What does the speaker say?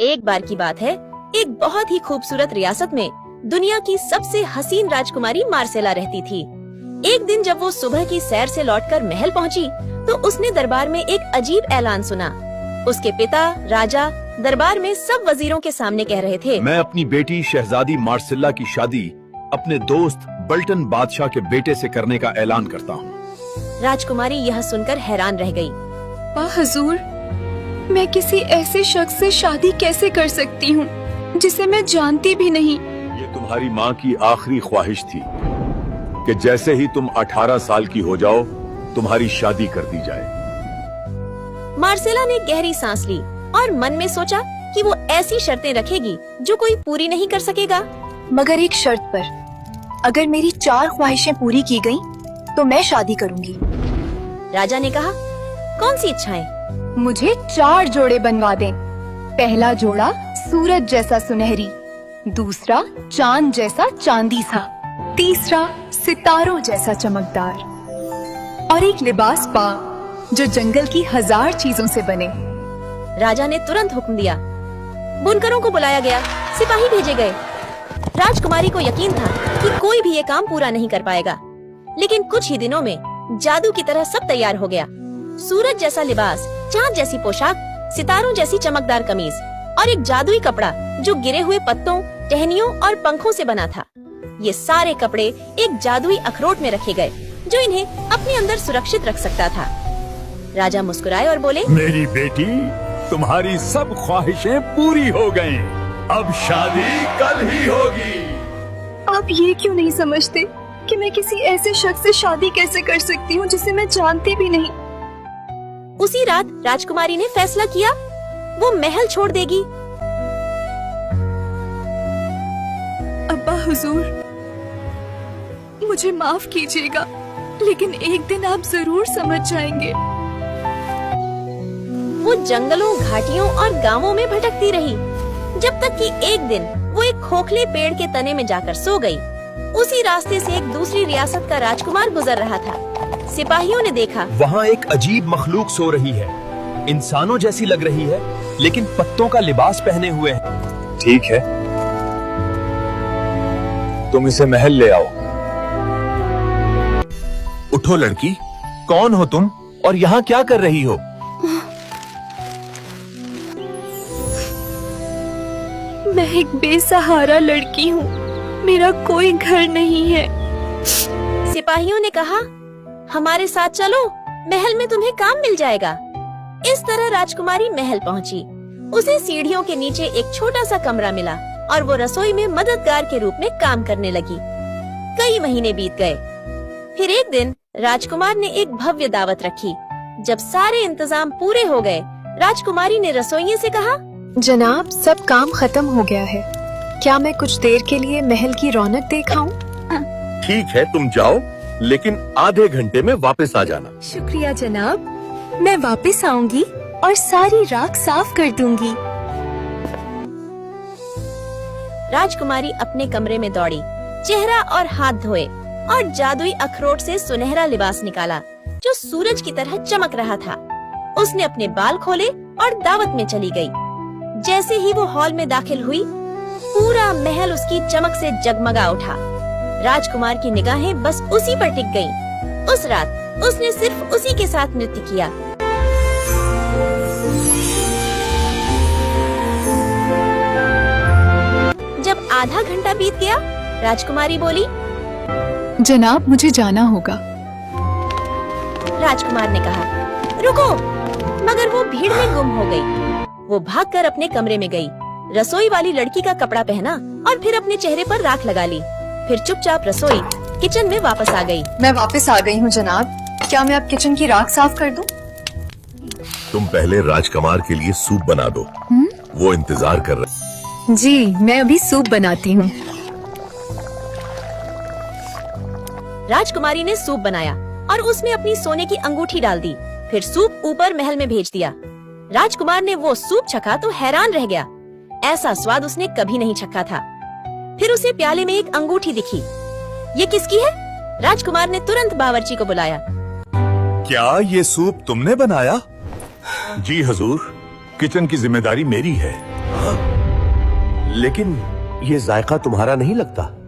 एक बार की बात है, एक बहुत ही खूबसूरत रियासत में दुनिया की सबसे हसीन राजकुमारी मार्सेला रहती थी। एक दिन जब वो सुबह की सैर से लौटकर महल पहुंची, तो उसने दरबार में एक अजीब ऐलान सुना। उसके पिता राजा दरबार में सब वजीरों के सामने कह रहे थे, मैं अपनी बेटी शहजादी मार्सेला की शादी अपने दोस्त बल्टन बादशाह के बेटे से करने का ऐलान करता हूँ। राजकुमारी यह सुनकर हैरान रह गई। हुजूर, मैं किसी ऐसे शख्स से शादी कैसे कर सकती हूँ जिसे मैं जानती भी नहीं। ये तुम्हारी माँ की आखिरी ख्वाहिश थी कि जैसे ही तुम 18 साल की हो जाओ तुम्हारी शादी कर दी जाए। मार्सेला ने गहरी सांस ली और मन में सोचा कि वो ऐसी शर्तें रखेगी जो कोई पूरी नहीं कर सकेगा। मगर एक शर्त पर, अगर मेरी 4 ख्वाहिशें पूरी की गयी तो मैं शादी करूँगी। राजा ने कहा, कौन सी इच्छाएं? मुझे 4 जोड़े बनवा दें। पहला जोड़ा सूरज जैसा सुनहरी, दूसरा चांद जैसा चांदी सा, तीसरा सितारों जैसा चमकदार, और एक लिबास पा जो जंगल की 1000 चीजों से बने। राजा ने तुरंत हुक्म दिया। बुनकरों को बुलाया गया, सिपाही भेजे गए। राजकुमारी को यकीन था कि कोई भी ये काम पूरा नहीं कर पाएगा, लेकिन कुछ ही दिनों में जादू की तरह सब तैयार हो गया। सूरज जैसा लिबास, चांद जैसी पोशाक, सितारों जैसी चमकदार कमीज और एक जादुई कपड़ा जो गिरे हुए पत्तों, टहनियों और पंखों से बना था। ये सारे कपड़े एक जादुई अखरोट में रखे गए जो इन्हें अपने अंदर सुरक्षित रख सकता था। राजा मुस्कुराए और बोले, मेरी बेटी, तुम्हारी सब ख्वाहिशें पूरी हो गईं। अब शादी कल ही होगी। आप ये क्यों नहीं समझते कि मैं किसी ऐसे शख्स से शादी कैसे कर सकती हूँ जिसे मैं जानती भी नहीं। उसी रात राजकुमारी ने फैसला किया, वो महल छोड़ देगी। अब्बा हुजूर, मुझे माफ कीजिएगा, लेकिन एक दिन आप जरूर समझ जाएंगे। वो जंगलों, घाटियों और गांवों में भटकती रही, जब तक कि एक दिन वो एक खोखले पेड़ के तने में जाकर सो गई। उसी रास्ते से एक दूसरी रियासत का राजकुमार गुजर रहा था। सिपाहियों ने देखा, वहाँ एक अजीब मखलूक सो रही है। इंसानों जैसी लग रही है, लेकिन पत्तों का लिबास पहने हुए है। ठीक है, तुम इसे महल ले आओ। उठो लड़की, कौन हो तुम और यहाँ क्या कर रही हो? मैं एक बेसहारा लड़की हूँ, मेरा कोई घर नहीं है। सिपाहियों ने कहा, हमारे साथ चलो, महल में तुम्हें काम मिल जाएगा। इस तरह राजकुमारी महल पहुंची। उसे सीढ़ियों के नीचे एक छोटा सा कमरा मिला और वो रसोई में मददगार के रूप में काम करने लगी। कई महीने बीत गए। फिर एक दिन राजकुमार ने एक भव्य दावत रखी। जब सारे इंतजाम पूरे हो गए, राजकुमारी ने रसोइये से कहा, जनाब, सब काम खत्म हो गया है। क्या मैं कुछ देर के लिए महल की रौनक दिखाऊं? ठीक है, तुम जाओ, लेकिन आधे घंटे में वापस आ जाना। शुक्रिया जनाब, मैं वापस आऊंगी और सारी राख साफ कर दूंगी। राजकुमारी अपने कमरे में दौड़ी, चेहरा और हाथ धोए और जादुई अखरोट से सुनहरा लिबास निकाला जो सूरज की तरह चमक रहा था। उसने अपने बाल खोले और दावत में चली गई। जैसे ही वो हॉल में दाखिल हुई, पूरा महल उसकी चमक से जगमगा उठा। राजकुमार की निगाहें बस उसी पर टिक गईं। उस रात उसने सिर्फ उसी के साथ नृत्य किया। जब आधा घंटा बीत गया, राजकुमारी बोली, जनाब, मुझे जाना होगा। राजकुमार ने कहा, रुको, मगर वो भीड़ में गुम हो गई। वो भागकर अपने कमरे में गई, रसोई वाली लड़की का कपड़ा पहना और फिर अपने चेहरे पर राख लगा ली। फिर चुपचाप रसोई किचन में वापस आ गई। मैं वापस आ गई हूँ जनाब। क्या मैं अब किचन की राख साफ कर दूं? तुम पहले राजकुमार के लिए सूप बना दो। वो इंतजार कर रहे। जी, मैं अभी सूप बनाती हूँ। राजकुमारी ने सूप बनाया और उसमें अपनी सोने की अंगूठी डाल दी। फिर सूप ऊपर महल में भेज दिया। राजकुमार ने वो सूप चखा तो हैरान रह गया। ऐसा स्वाद उसने कभी नहीं चखा था। फिर उसे प्याले में एक अंगूठी दिखी। ये किसकी है? राजकुमार ने तुरंत बावर्ची को बुलाया। क्या ये सूप तुमने बनाया? जी हजूर, किचन की जिम्मेदारी मेरी है। लेकिन ये जायका तुम्हारा नहीं लगता।